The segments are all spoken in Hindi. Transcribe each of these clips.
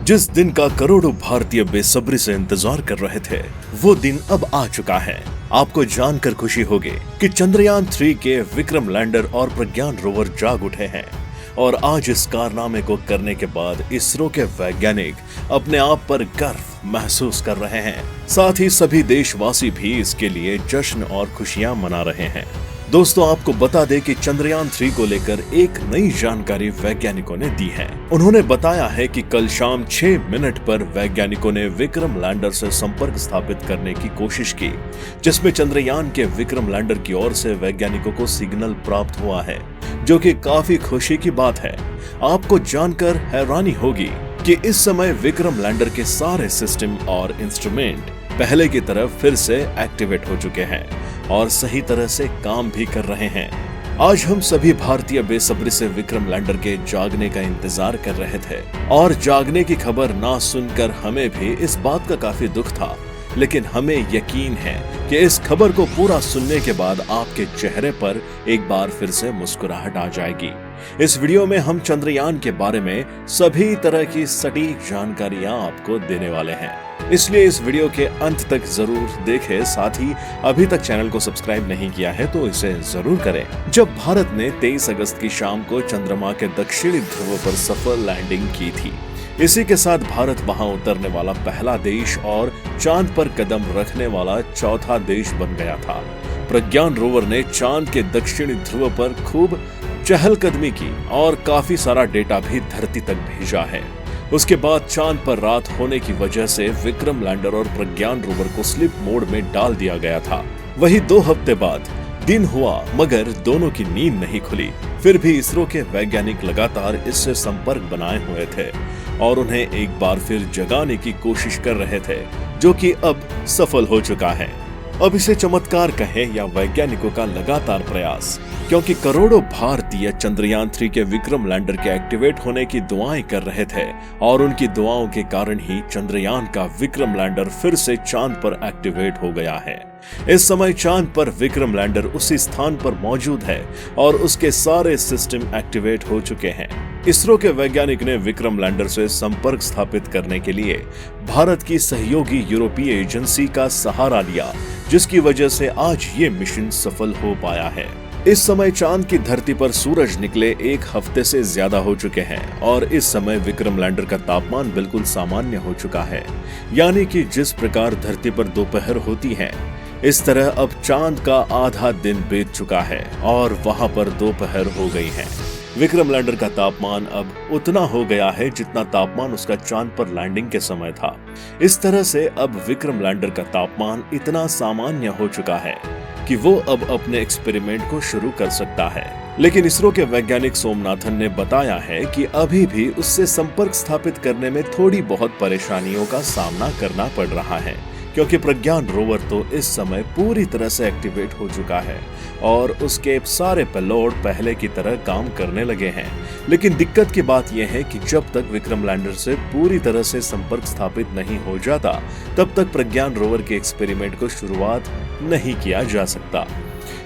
जिस दिन का करोड़ों भारतीय बेसब्री से इंतजार कर रहे थे, वो दिन अब आ चुका है। आपको जानकर खुशी होगी कि चंद्रयान 3 के विक्रम लैंडर और प्रज्ञान रोवर जाग उठे हैं और आज इस कारनामे को करने के बाद इसरो के वैज्ञानिक अपने आप पर गर्व महसूस कर रहे हैं। साथ ही सभी देशवासी भी इसके लिए जश्न और खुशियां मना रहे हैं। दोस्तों, आपको बता दें कि चंद्रयान 3 को लेकर एक नई जानकारी वैज्ञानिकों ने दी है। उन्होंने बताया है कि कल शाम 6 मिनट पर वैज्ञानिकों ने विक्रम लैंडर से संपर्क स्थापित करने की कोशिश की, जिसमें चंद्रयान के विक्रम लैंडर की ओर से वैज्ञानिकों को सिग्नल प्राप्त हुआ है, जो कि काफी खुशी की बात है। आपको जानकर हैरानी होगी कि इस समय विक्रम लैंडर के सारे सिस्टम और इंस्ट्रूमेंट पहले की तरह फिर से एक्टिवेट हो चुके हैं और सही तरह से काम भी कर रहे हैं। आज हम सभी भारतीय बेसब्री से विक्रम लैंडर के जागने का इंतजार कर रहे थे और जागने की खबर ना सुनकर हमें भी इस बात का काफी दुख था, लेकिन हमें यकीन है कि इस खबर को पूरा सुनने के बाद आपके चेहरे पर एक बार फिर से मुस्कुराहट आ जाएगी। इस वीडियो में हम चंद्रयान के बारे में सभी तरह की सटीक जानकारियां आपको देने वाले हैं, इसलिए इस वीडियो के अंत तक जरूर देखें। साथ ही अभी तक चैनल को सब्सक्राइब नहीं किया है तो इसे जरूर करें। जब भारत ने 23 अगस्त की शाम को चंद्रमा के दक्षिणी ध्रुव पर सफल लैंडिंग की थी, इसी के साथ भारत वहां उतरने वाला पहला देश और चांद पर कदम रखने वाला चौथा देश बन गया था। प्रज्ञान रोवर ने चांद के दक्षिणी ध्रुव पर खूब चहलकदमी की और काफी सारा डेटा भी धरती तक भेजा है। उसके बाद चांद पर रात होने की वजह से विक्रम लैंडर और प्रज्ञान रोवर को स्लीप मोड में डाल दिया गया था। वही 2 हफ्ते बाद दिन हुआ, मगर दोनों की नींद नहीं खुली। फिर भी इसरो के वैज्ञानिक लगातार इससे संपर्क बनाए हुए थे और उन्हें एक बार फिर जगाने की कोशिश कर रहे थे, जो कि अब सफल हो चुका है। अब इसे चमत्कार कहें या वैज्ञानिकों का लगातार प्रयास, क्योंकि करोड़ों भारतीय चंद्रयान 3 के विक्रम लैंडर के एक्टिवेट होने की दुआएं कर रहे थे और उनकी दुआओं के कारण ही चंद्रयान का विक्रम लैंडर फिर से चांद पर एक्टिवेट हो गया है। इस समय चांद पर विक्रम लैंडर उसी स्थान पर मौजूद है और उसके सारे सिस्टम एक्टिवेट हो चुके हैं। इसरो के वैज्ञानिक ने विक्रम लैंडर से संपर्क स्थापित करने के लिए भारत की सहयोगी यूरोपीय एजेंसी का सहारा लिया, जिसकी वजह से आज ये मिशन सफल हो पाया है। इस समय चांद की धरती पर सूरज निकले 1 हफ्ते से ज्यादा हो चुके हैं और इस समय विक्रम लैंडर का तापमान बिल्कुल सामान्य हो चुका है, यानी कि जिस प्रकार धरती पर दोपहर होती है, इस तरह अब चांद का आधा दिन बीत चुका है और वहां पर दोपहर हो गई है। विक्रम लैंडर का तापमान अब उतना हो गया है जितना तापमान उसका चांद पर लैंडिंग के समय था। इस तरह से अब विक्रम लैंडर का तापमान इतना सामान्य हो चुका है कि वो अब अपने एक्सपेरिमेंट को शुरू कर सकता है। लेकिन इसरो के वैज्ञानिक सोमनाथन ने बताया है कि अभी भी उससे संपर्क स्थापित करने में थोड़ी बहुत परेशानियों का सामना करना पड़ रहा है, क्योंकि प्रज्ञान रोवर तो इस समय पूरी तरह से एक्टिवेट हो चुका है और उसके सारे पेलोड पहले की तरह काम करने लगे हैं। लेकिन दिक्कत की बात यह है कि जब तक विक्रम लैंडर से पूरी तरह से संपर्क स्थापित नहीं हो जाता, तब तक प्रज्ञान रोवर के एक्सपेरिमेंट को शुरुआत नहीं किया जा सकता,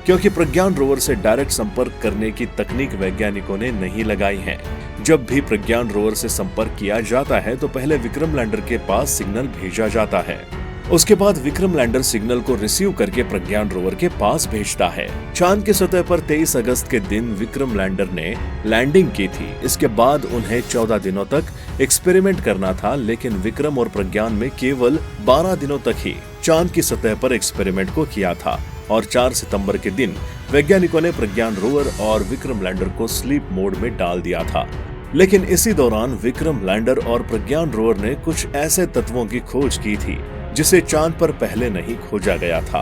क्योंकि प्रज्ञान रोवर से डायरेक्ट संपर्क करने की तकनीक वैज्ञानिकों ने नहीं लगाई है। जब भी प्रज्ञान रोवर से संपर्क किया जाता है तो पहले विक्रम लैंडर के पास सिग्नल भेजा जाता है, उसके बाद विक्रम लैंडर सिग्नल को रिसीव करके प्रज्ञान रोवर के पास भेजता है। चांद की सतह पर 23 अगस्त के दिन विक्रम लैंडर ने लैंडिंग की थी। इसके बाद उन्हें 14 दिनों तक एक्सपेरिमेंट करना था, लेकिन विक्रम और प्रज्ञान में केवल 12 दिनों तक ही चांद की सतह पर एक्सपेरिमेंट को किया था और 4 सितंबर के दिन वैज्ञानिकों ने प्रज्ञान रोवर और विक्रम लैंडर को स्लीप मोड में डाल दिया था। लेकिन इसी दौरान विक्रम लैंडर और प्रज्ञान रोवर ने कुछ ऐसे तत्वों की खोज की थी जिसे चांद पर पहले नहीं खोजा गया था।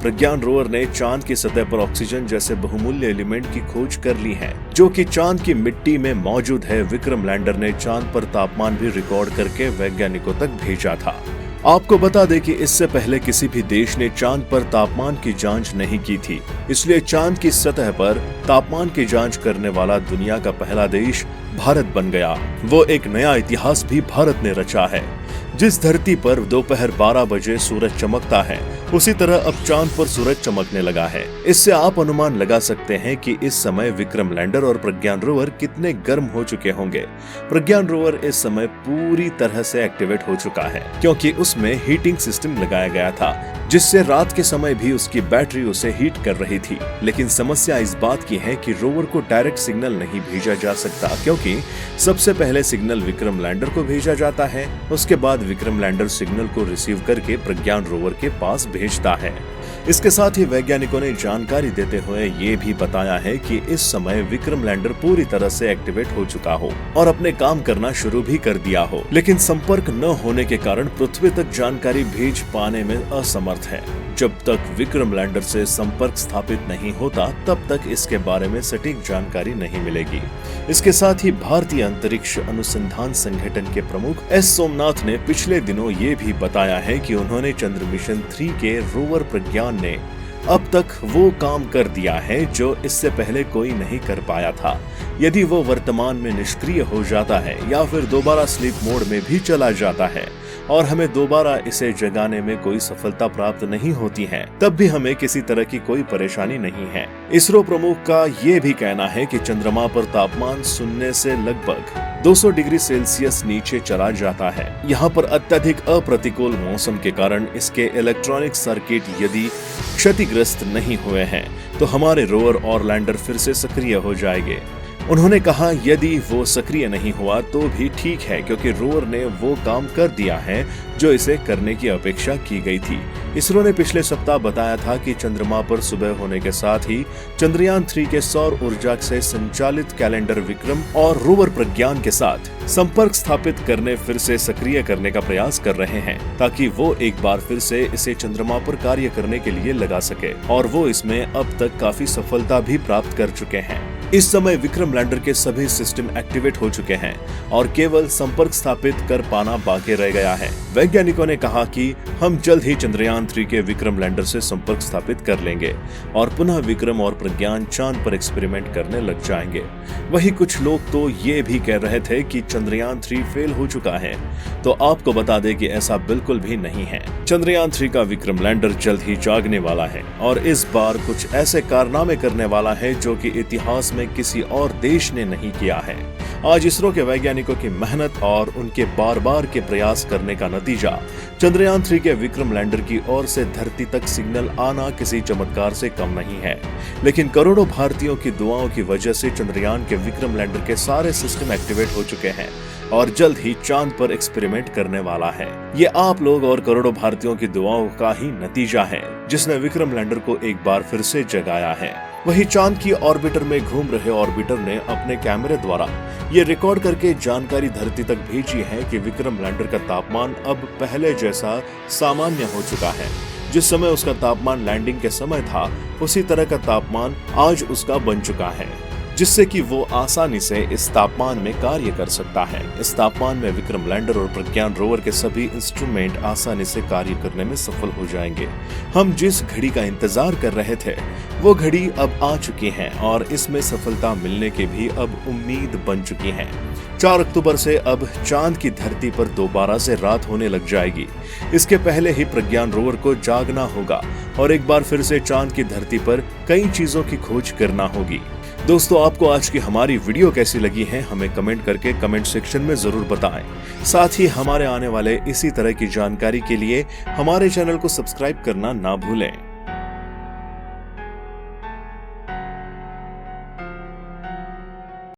प्रज्ञान रोवर ने चांद की सतह पर ऑक्सीजन जैसे बहुमूल्य एलिमेंट की खोज कर ली है, जो कि चांद की मिट्टी में मौजूद है। विक्रम लैंडर ने चांद पर तापमान भी रिकॉर्ड करके वैज्ञानिकों तक भेजा था। आपको बता दें कि इससे पहले किसी भी देश ने चांद पर तापमान की जांच नहीं की थी, इसलिए चांद की सतह पर तापमान की जांच करने वाला दुनिया का पहला देश भारत बन गया। वो एक नया इतिहास भी भारत ने रचा है। जिस धरती पर दोपहर 12 बजे सूरज चमकता है, उसी तरह अब चांद पर सूरज चमकने लगा है। इससे आप अनुमान लगा सकते हैं कि इस समय विक्रम लैंडर और प्रज्ञान रोवर कितने गर्म हो चुके होंगे। प्रज्ञान रोवर इस समय पूरी तरह से एक्टिवेट हो चुका है, क्योंकि उसमें हीटिंग सिस्टम लगाया गया था, जिससे रात के समय भी उसकी बैटरी उसे हीट कर रही थी। लेकिन समस्या इस बात की है कि रोवर को डायरेक्ट सिग्नल नहीं भेजा जा सकता, क्योंकि सबसे पहले सिग्नल विक्रम लैंडर को भेजा जाता है, उसके बाद विक्रम लैंडर सिग्नल को रिसीव करके प्रज्ञान रोवर के पास भेजता है। इसके साथ ही वैज्ञानिकों ने जानकारी देते हुए ये भी बताया है कि इस समय विक्रम लैंडर पूरी तरह से एक्टिवेट हो चुका हो और अपने काम करना शुरू भी कर दिया हो, लेकिन संपर्क न होने के कारण पृथ्वी तक जानकारी भेज पाने में असमर्थ है। जब तक विक्रम लैंडर से संपर्क स्थापित नहीं होता, तब तक इसके बारे में सटीक जानकारी नहीं मिलेगी। इसके साथ ही भारतीय अंतरिक्ष अनुसंधान संगठन के प्रमुख एस सोमनाथ ने पिछले दिनों ये भी बताया है कि उन्होंने चंद्र मिशन 3 के रोवर प्रज्ञान ने अब तक वो काम कर दिया है जो इससे पहले कोई नहीं कर पाया था। यदि वो वर्तमान में निष्क्रिय हो जाता है या फिर दोबारा स्लीप मोड में भी चला जाता है और हमें दोबारा इसे जगाने में कोई सफलता प्राप्त नहीं होती है, तब भी हमें किसी तरह की कोई परेशानी नहीं है। इसरो प्रमुख का ये भी कहना है कि चंद्रमा पर तापमान शून्य से लगभग 200 डिग्री सेल्सियस नीचे चला जाता है। यहाँ पर अत्यधिक अप्रतिकूल मौसम के कारण इसके इलेक्ट्रॉनिक सर्किट यदि क्षतिग्रस्त नहीं हुए हैं, तो हमारे रोवर और लैंडर फिर से सक्रिय हो जाएंगे। उन्होंने कहा यदि वो सक्रिय नहीं हुआ तो भी ठीक है, क्योंकि रोवर ने वो काम कर दिया है जो इसे करने की अपेक्षा की गई थी। इसरो ने पिछले सप्ताह बताया था कि चंद्रमा पर सुबह होने के साथ ही चंद्रयान 3 के सौर ऊर्जा से संचालित कैलेंडर विक्रम और रोवर प्रज्ञान के साथ संपर्क स्थापित करने फिर से सक्रिय करने का प्रयास कर रहे हैं, ताकि वो एक बार फिर से इसे चंद्रमा पर कार्य करने के लिए लगा सके, और वो इसमें अब तक काफी सफलता भी प्राप्त कर चुके हैं। इस समय विक्रम लैंडर के सभी सिस्टम एक्टिवेट हो चुके हैं और केवल संपर्क स्थापित कर पाना बाकी रह गया है। वैज्ञानिकों ने कहा कि हम जल्द ही चंद्रयान 3 के विक्रम लैंडर से संपर्क स्थापित कर लेंगे और पुनः विक्रम और प्रज्ञान चांद पर एक्सपेरिमेंट करने लग जाएंगे। वहीं कुछ लोग तो ये भी कह रहे थे कि चंद्रयान 3 फेल हो चुका है, तो आपको बता दें कि ऐसा बिल्कुल भी नहीं है। चंद्रयान 3 का विक्रम लैंडर जल्द ही जागने वाला है और इस बार कुछ ऐसे कारनामे करने वाला है जो कि इतिहास में किसी और देश ने नहीं किया है। आज इसरो के वैज्ञानिकों की मेहनत और उनके बार बार के प्रयास करने का नतीजा चंद्रयान 3 के विक्रम लैंडर की ओर से धरती तक सिग्नल आना किसी चमत्कार से कम नहीं है, लेकिन करोड़ों भारतीयों की दुआओं की वजह से चंद्रयान के विक्रम लैंडर के सारे सिस्टम एक्टिवेट हो चुके हैं और जल्द ही चांद पर एक्सपेरिमेंट करने वाला है। ये आप लोग और करोड़ों भारतीयों की दुआओं का ही नतीजा है, जिसने विक्रम लैंडर को एक बार फिर से जगाया है। वहीं चांद की ऑर्बिटर में घूम रहे ऑर्बिटर ने अपने कैमरे द्वारा ये रिकॉर्ड करके जानकारी धरती तक भेजी है कि विक्रम लैंडर का तापमान अब पहले जैसा सामान्य हो चुका है। जिस समय उसका तापमान लैंडिंग के समय था, उसी तरह का तापमान आज उसका बन चुका है, जिससे कि वो आसानी से इस तापमान में कार्य कर सकता है। इस तापमान में विक्रम लैंडर और प्रज्ञान रोवर के सभी इंस्ट्रूमेंट आसानी से कार्य करने में सफल हो जाएंगे। हम जिस घड़ी का इंतजार कर रहे थे, वो घड़ी अब आ चुकी है और इसमें सफलता मिलने की भी अब उम्मीद बन चुकी है। 4 अक्टूबर से अब चांद की धरती पर दोबारा से रात होने लग जाएगी। इसके पहले ही प्रज्ञान रोवर को जागना होगा और एक बार फिर से चांद की धरती पर कई चीजों की खोज करना होगी। दोस्तों, आपको आज की हमारी वीडियो कैसी लगी है, हमें कमेंट करके कमेंट सेक्शन में जरूर बताएं। साथ ही हमारे आने वाले इसी तरह की जानकारी के लिए हमारे चैनल को सब्सक्राइब करना ना भूलें।